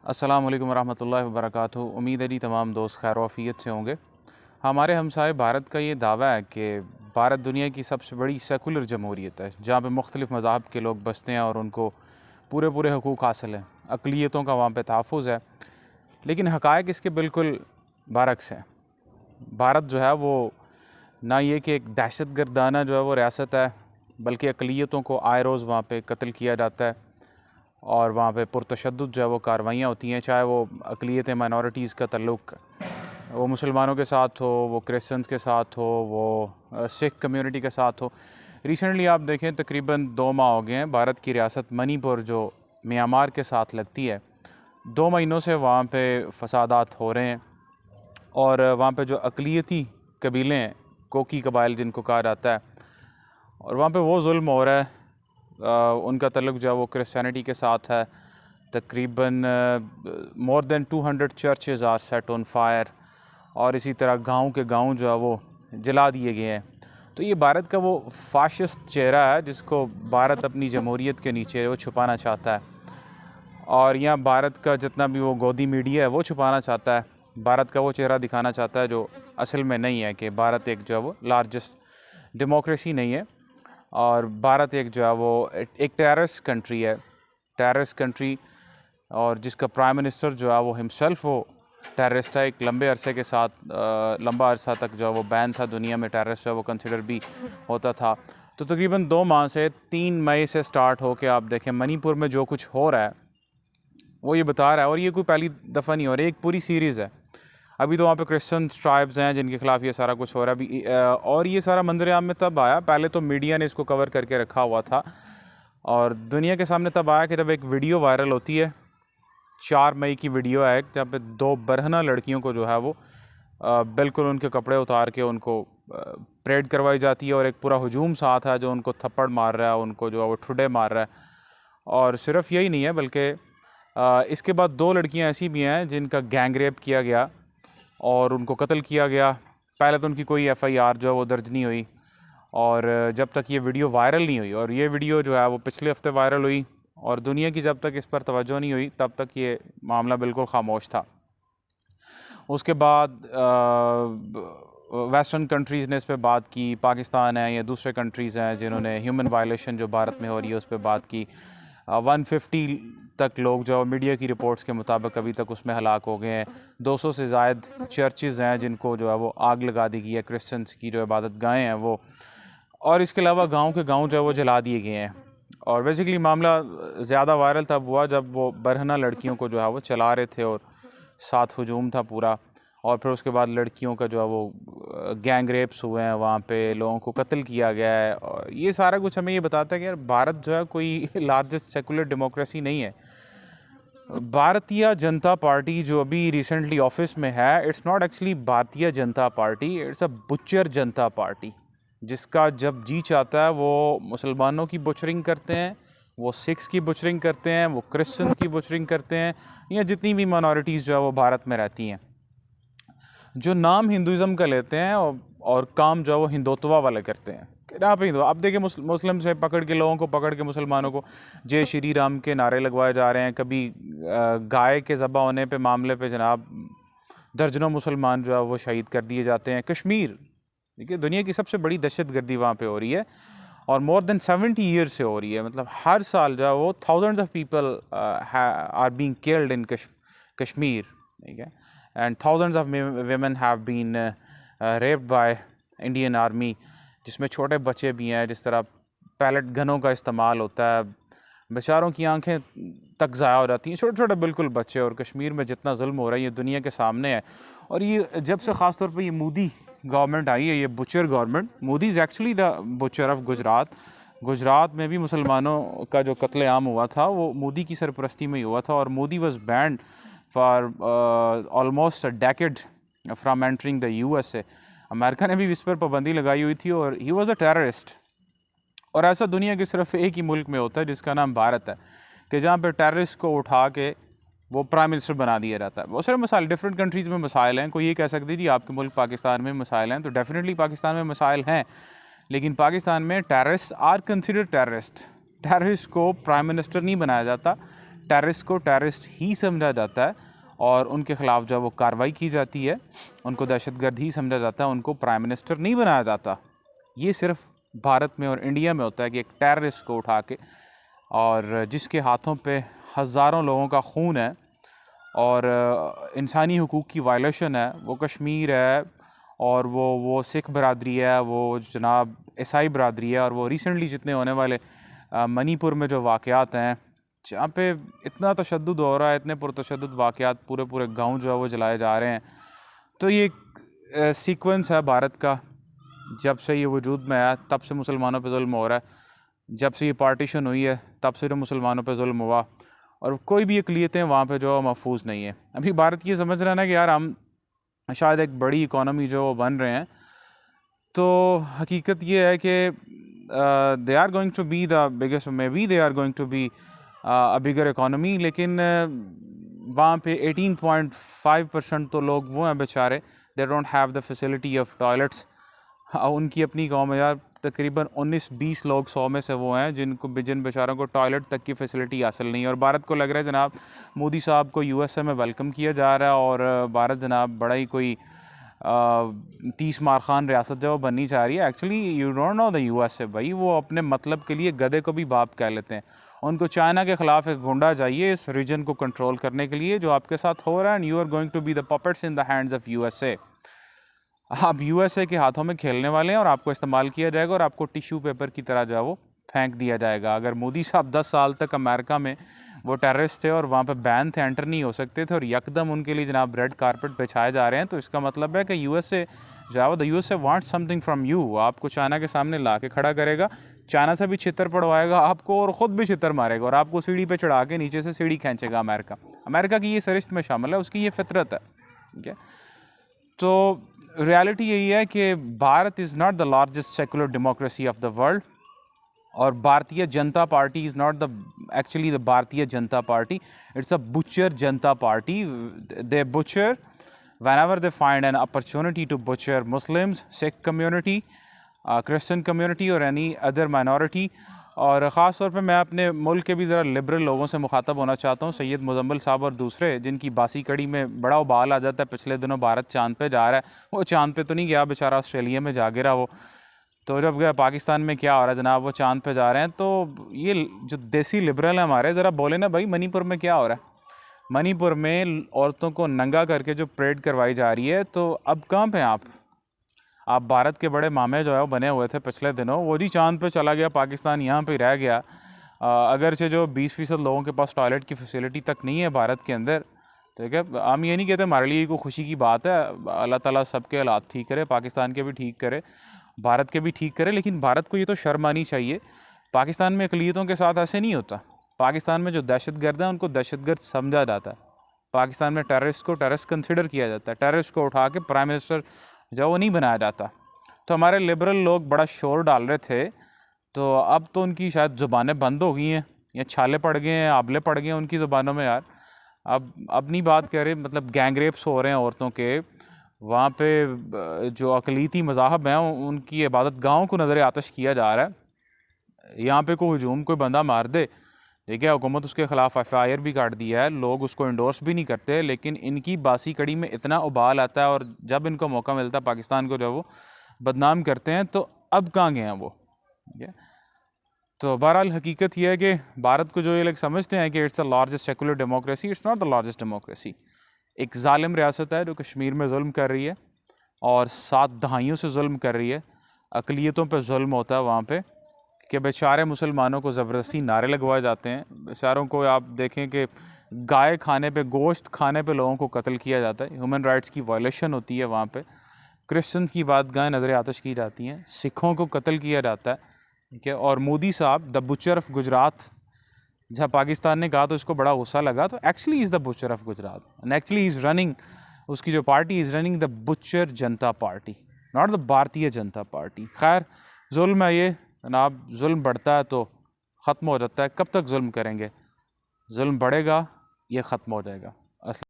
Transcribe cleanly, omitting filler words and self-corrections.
अस्सलाम वालेकुम रहमतुल्लाहि व बरकातुहू। उम्मीद है जी तमाम दोस्त खैर आफियत से होंगे। हमारे हमसाए भारत का ये दावा है कि भारत दुनिया की सबसे बड़ी सेकुलर जमहूरियत है, जहाँ पे मुख्तलिफ़ मज़ाहब के लोग बसते हैं और उनको पूरे पूरे हकूक़ हासिल हैं, अक़लियतों का वहाँ पे तहफ़्फ़ुज़ है। लेकिन हक़ाइक़ इसके बिल्कुल बरअक्स हैं। भारत जो है वो ना ये कि एक दहशत गर्दाना जो है वो रियासत है, बल्कि अक़लियतों को आए रोज़ वहाँ पे कत्ल किया जाता है और वहाँ पे पुरतशद्दुद जो है वो कार्रवाइयाँ होती हैं, चाहे वो अक़लियत माइनॉरिटीज़ का तल्लुक़ वो मुसलमानों के साथ हो, वो क्रिश्चियंस के साथ हो, वो सिख कम्युनिटी के साथ हो। रिसेंटली आप देखें तकरीबन 2 माह हो गए हैं, भारत की रियासत मणिपुर जो म्यांमार के साथ लगती है, 2 महीनों से वहाँ पे फ़सादात हो रहे हैं और वहाँ पे जो अक़लियती कबीले हैं, कोकी कबाइल जिनको कहा जाता है, और वहाँ पे वो जुल्म हो रहा है। उनका तल्लुक़ जो है वो क्रिश्चियनिटी के साथ है। तकरीबन more than 200 churches are set on fire और इसी तरह गाँव के गाँव जो है वो जला दिए गए हैं। तो ये भारत का वो फ़ाशिस्ट चेहरा है जिसको भारत अपनी जमहूरियत के नीचे वो छुपाना चाहता है, और यहाँ भारत का जितना भी वो गोदी मीडिया है वो छुपाना चाहता है। भारत का वो चेहरा दिखाना चाहता है जो असल में नहीं है, कि भारत एक जो है वो लार्जेस्ट डेमोक्रेसी नहीं है और भारत एक जो है वो एक टेररिस्ट कंट्री है, टेररिस्ट कंट्री, और जिसका प्राइम मिनिस्टर जो है वो हिमसेल्फ वो टेररिस्ट है। एक लंबे अरसे के साथ लंबा अरसा तक जो है वो बैन था दुनिया में, टेररिस्ट जो है वो कंसिडर भी होता था। तो तकरीबन 2 माह से 3 मई से स्टार्ट हो के आप देखें मणिपुर में जो कुछ हो रहा है वो ये बता रहा है, और ये कोई पहली दफ़ा नहीं हो रही, एक पूरी सीरीज़ है। अभी तो वहाँ पे क्रिश्चियन ट्राइब्स हैं जिनके ख़िलाफ़ ये सारा कुछ हो रहा है अभी, और ये सारा मंजर-ए-आम में तब आया, पहले तो मीडिया ने इसको कवर करके रखा हुआ था और दुनिया के सामने तब आया कि जब एक वीडियो वायरल होती है। 4 मई की वीडियो है जहाँ पे 2 बरहना लड़कियों को जो है वो बिल्कुल उनके कपड़े उतार के उनको परेड करवाई जाती है और एक पूरा हुजूम साथ है जो उनको थप्पड़ मार रहा है, उनको जो है वो ठुड्डे मार रहा है। और सिर्फ यही नहीं है, बल्कि इसके बाद 2 लड़कियां ऐसी भी हैं जिनका गैंग रेप किया गया और उनको कत्ल किया गया। पहले तो उनकी कोई FIR जो है वो दर्ज नहीं हुई, और जब तक ये वीडियो वायरल नहीं हुई, और ये वीडियो जो है वो पिछले हफ्ते वायरल हुई और दुनिया की जब तक इस पर तवज्जो नहीं हुई तब तक ये मामला बिल्कुल खामोश था। उसके बाद वेस्टर्न कंट्रीज़ ने इस पर बात की, पाकिस्तान है या दूसरे कंट्रीज़ हैं जिन्होंने ह्यूमन वायलेशन जो भारत में हो रही है उस पर बात की। 150 तक लोग जो मीडिया की रिपोर्ट्स के मुताबिक अभी तक उसमें हलाक हो गए हैं। 200 से ज़ायद चर्चेज़ हैं जिनको जो है वो आग लगा दी गई है, क्रिश्चियंस की जो इबादत गाहें हैं वो, और इसके अलावा गांव के गांव जो है वो जला दिए गए हैं। और बेसिकली मामला ज़्यादा वायरल तब हुआ जब वो बरहना लड़कियों को जो है वो चला रहे थे और साथ हुजूम था पूरा, और फिर उसके बाद लड़कियों का जो है वो गैंग रेप्स हुए हैं, वहाँ पे लोगों को कत्ल किया गया है। और ये सारा कुछ हमें ये बताता है कि यार भारत जो है कोई लार्जेस्ट सेकुलर डेमोक्रेसी नहीं है। भारतीय जनता पार्टी जो अभी रिसेंटली ऑफिस में है, it's not actually Bharatiya Janata party, it's a butcher Janata party, जिसका जब जी चाहता है वो मुसलमानों की बुचरिंग करते हैं, वो सिख्स की बुचरिंग करते हैं, वो क्रिश्चियंस की बुचरिंग करते हैं, या जितनी भी माइनॉरिटीज़ जो है वो भारत में रहती हैं, जो नाम हिंदुज़म का लेते हैं और काम जो है वो हिंदुत्व वाले करते हैं। आप हिंदू, आप देखिए मुस्लिम से पकड़ के लोगों को पकड़ के मुसलमानों को जय श्री राम के नारे लगवाए जा रहे हैं। कभी गाय के ज़बह होने पे मामले पे जनाब दर्जनों मुसलमान जो है वो शहीद कर दिए जाते हैं। कश्मीर देखिए, दुनिया की सबसे बड़ी दहशत गर्दी वहाँ पे हो रही है और मोर देन 70 ईयर्स से हो रही है। मतलब हर साल जो है वो thousands of people are being killed in Kashmir, ठीक है, and thousands of women have been raped by Indian army, जिसमें छोटे बच्चे भी हैं। जिस तरह पैलेट गनों का इस्तेमाल होता है, बेचारों की आंखें तक ज़ाया हो जाती हैं, छोटे छोटे बिल्कुल बच्चे। और कश्मीर में जितना जुल्म हो रहा है ये दुनिया के सामने है। और ये जब से ख़ास तौर पे ये मोदी गवर्नमेंट आई है, ये butcher government, Modi is actually the butcher of Gujarat. Gujarat में भी मुसलमानों का जो कत्लेआम हुआ था वो मोदी की सरपरस्ती में ही हुआ था, और Modi was banned for almost a decade from entering the USA। America ने भी इस पर पाबंदी लगाई हुई थी, और ही वॉज अ टेररिस्ट। और ऐसा दुनिया के सिर्फ एक ही मुल्क में होता है जिसका नाम भारत है, कि जहाँ पर टेररिस्ट को उठा के वो प्राइम मिनिस्टर बना दिया जाता है। बहुत सारे मसाइल डिफरेंट कंट्रीज़ में मसाइल हैं। कोई ये कह सकती जी आपके मुल्क पाकिस्तान में मसाइल हैं, तो डेफिनेटली पाकिस्तान में मसाइल हैं, लेकिन पाकिस्तान में terrorist are considered terrorist. Terrorist को प्राइम मिनिस्टर नहीं बनाया जाता, टेररिस्ट को टेररिस्ट ही समझा जाता है और उनके ख़िलाफ़ जो वो कार्रवाई की जाती है, उनको दहशतगर्द ही समझा जाता है, उनको प्राइम मिनिस्टर नहीं बनाया जाता। ये सिर्फ भारत में और इंडिया में होता है कि एक टेररिस्ट को उठा के, और जिसके हाथों पे हज़ारों लोगों का खून है और इंसानी हुकूक की वायलेशन है, वो कश्मीर है और वो सिख बरादरी है, वो जनाब ईसाई बरादरी है, और वो रिसेंटली जितने होने वाले मणिपुर में जो वाक़यात हैं जहाँ पे इतना तशद्दुद हो रहा है, इतने पुरतशद्दुद वाक़यात, पूरे गांव जो है वो जलाए जा रहे हैं। तो ये एक सीक्वेंस है भारत का, जब से ये वजूद में आया तब से मुसलमानों पे जुल्म हो रहा है, जब से ये पार्टीशन हुई है तब से जो मुसलमानों पे जुल्म हुआ, और कोई भी अक़लियतें वहाँ पे जो महफूज नहीं है। अभी भारत ये समझ रहे हैं ना कि यार हम शायद एक बड़ी इकॉनमी जो बन रहे हैं, तो हकीकत ये है कि they are going to be the biggest, may be they are going to be a bigger economy, लेकिन वहाँ पे 18.5% तो लोग वो हैं बेचारे, they don't have the facility of toilets. उनकी अपनी कौम है यार, तकरीबन 19-20 लोग 100 में से वो हैं जिन बेचारों को टॉयलेट तक की फैसिलिटी हासिल नहीं है। और भारत को लग रहा है जनाब मोदी साहब को यूएसए में वेलकम किया जा रहा है, और भारत जनाब बड़ा ही कोई 30 मार खान रियासत जो बननी चाह रही है। Actually you don't know the USA भाई, वो अपने मतलब के लिए गधे को भी बाप कह लेते हैं। उनको चाइना के ख़िलाफ़ एक गुंडा चाहिए इस रीजन को कंट्रोल करने के लिए, जो आपके साथ हो रहा है, and you are going to be the puppets in the hands of USA. आप यूएसए के हाथों में खेलने वाले हैं और आपको इस्तेमाल किया जाएगा और आपको टिश्यू पेपर की तरह जो है वो फेंक दिया जाएगा। अगर मोदी साहब 10 साल तक अमेरिका में वो टेररिस्ट थे और वहाँ पे बैन थे, एंटर नहीं हो सकते थे, और यकदम उनके लिए जनाब रेड कारपेट बिछाए जा रहे हैं, तो इसका मतलब है कि यूएसए जो है, the USA wants something from you. आपको चाइना के सामने ला के खड़ा करेगा, चाइना से भी छितर पड़वाएगा आपको और ख़ुद भी छितर मारेगा, और आपको सीढ़ी पे चढ़ा के नीचे से सीढ़ी खींचेगा। अमेरिका की ये सरिश्त में शामिल है, उसकी ये फितरत है। ठीक है, तो रियलिटी यही है कि Bharat is not the largest secular democracy of the world, और Bharatiya Janata party is not the actually the Bharatiya Janata party, it's a butcher Janata party. They butcher whenever they find an opportunity to butcher Muslims, Sikh community, Christian community और any other minority। और ख़ास तौर पे मैं अपने मुल्क के भी ज़रा लिबरल लोगों से मुखातब होना चाहता हूँ, सैयद मुजम्मिल साहब और दूसरे, जिनकी बासी कड़ी में बड़ा उबाल आ जाता है। पिछले दिनों भारत चांद पे जा रहा है, वो चांद पे तो नहीं गया बेचारा, ऑस्ट्रेलिया में जा गिरा वो। तो जब गया पाकिस्तान में क्या हो रहा है जनाब, वो चांद पे जा रहे हैं। तो ये जो देसी लिबरल हैं हमारे, ज़रा बोले ना भाई, मणिपुर में क्या हो रहा है? मणिपुर में औरतों को नंगा करके जो परेड करवाई जा रही है, तो अब कहाँ पे आप भारत के बड़े मामे जो है वो बने हुए थे पिछले दिनों, वो जी चांद पे चला गया, पाकिस्तान यहाँ पे रह गया। अगरचे जो 20% लोगों के पास टॉयलेट की फैसिलिटी तक नहीं है भारत के अंदर। ठीक है, हम ये नहीं कहते हमारे लिए कोई खुशी की बात है, अल्लाह ताला सबके हालात ठीक करे, पाकिस्तान के भी ठीक करे, भारत के भी ठीक करे, लेकिन भारत को ये तो शर्म आनी चाहिए। पाकिस्तान में अक़लियतों के साथ ऐसे नहीं होता। पाकिस्तान में जो दहशतगर्द हैं उनको दहशतगर्द समझा जाता है। पाकिस्तान में टेररिस्ट को टेररिस्ट कंसिडर किया जाता है। टेररिस्ट को उठा के प्राइम मिनिस्टर जो वो नहीं बनाया जाता। तो हमारे लिबरल लोग बड़ा शोर डाल रहे थे, तो अब तो उनकी शायद ज़ुबानें बंद हो गई हैं, या छाले पड़ गए हैं, आबले पड़ गए हैं उनकी ज़ुबानों में यार। अब नहीं बात कर रहे, मतलब गैंग रेप्स हो रहे हैं औरतों के। वहाँ पे जो अक़लीती मज़ाहब हैं उनकी इबादत गाहों को नज़र आतश किया जा रहा है। यहाँ पे कोई हजूम कोई बंदा मार दे, ठीक है, हुकूमत उसके ख़िलाफ़ FIR भी काट दिया है, लोग उसको इंडोर्स भी नहीं करते, लेकिन इनकी बासी कड़ी में इतना उबाल आता है, और जब इनको मौका मिलता है पाकिस्तान को जब वो बदनाम करते हैं, तो अब कहाँ गए हैं वो। ठीक है, तो बहरहाल हकीकत यह है कि भारत को जो ये लोग समझते हैं कि it's the largest secular democracy, it's not the largest democracy. एक जालिम रियासत है जो कश्मीर में जुल्म कर रही है और 7 दहाइयों से जुल्म कर रही है। अक़लियतों पर जुल्म होता है वहाँ पे, कि बेचारे मुसलमानों को ज़बरदस्ती नारे लगवाए जाते हैं। बेचारों को आप देखें कि गाय खाने पे, गोश्त खाने पे लोगों को कत्ल किया जाता है। ह्यूमन राइट्स की वायलेशन होती है वहाँ पे। क्रिश्चियन की बात गाय नज़र आतश की जाती हैं, सिखों को कत्ल किया जाता है। ठीक है, और मोदी साहब द बुचर ऑफ गुजरात, जहाँ पाकिस्तान ने कहा तो इसको बड़ा गुस्सा लगा, तो actually is the butcher of Gujarat, and actually is running, उसकी जो party is running the butcher Janata party, not the Bharatiya Janata party. खैर, जुल्म है ये जनाब, जुल्म बढ़ता है तो ख़त्म हो जाता है। कब तक जुल्म करेंगे? जुल्म बढ़ेगा, ये ख़त्म हो जाएगा।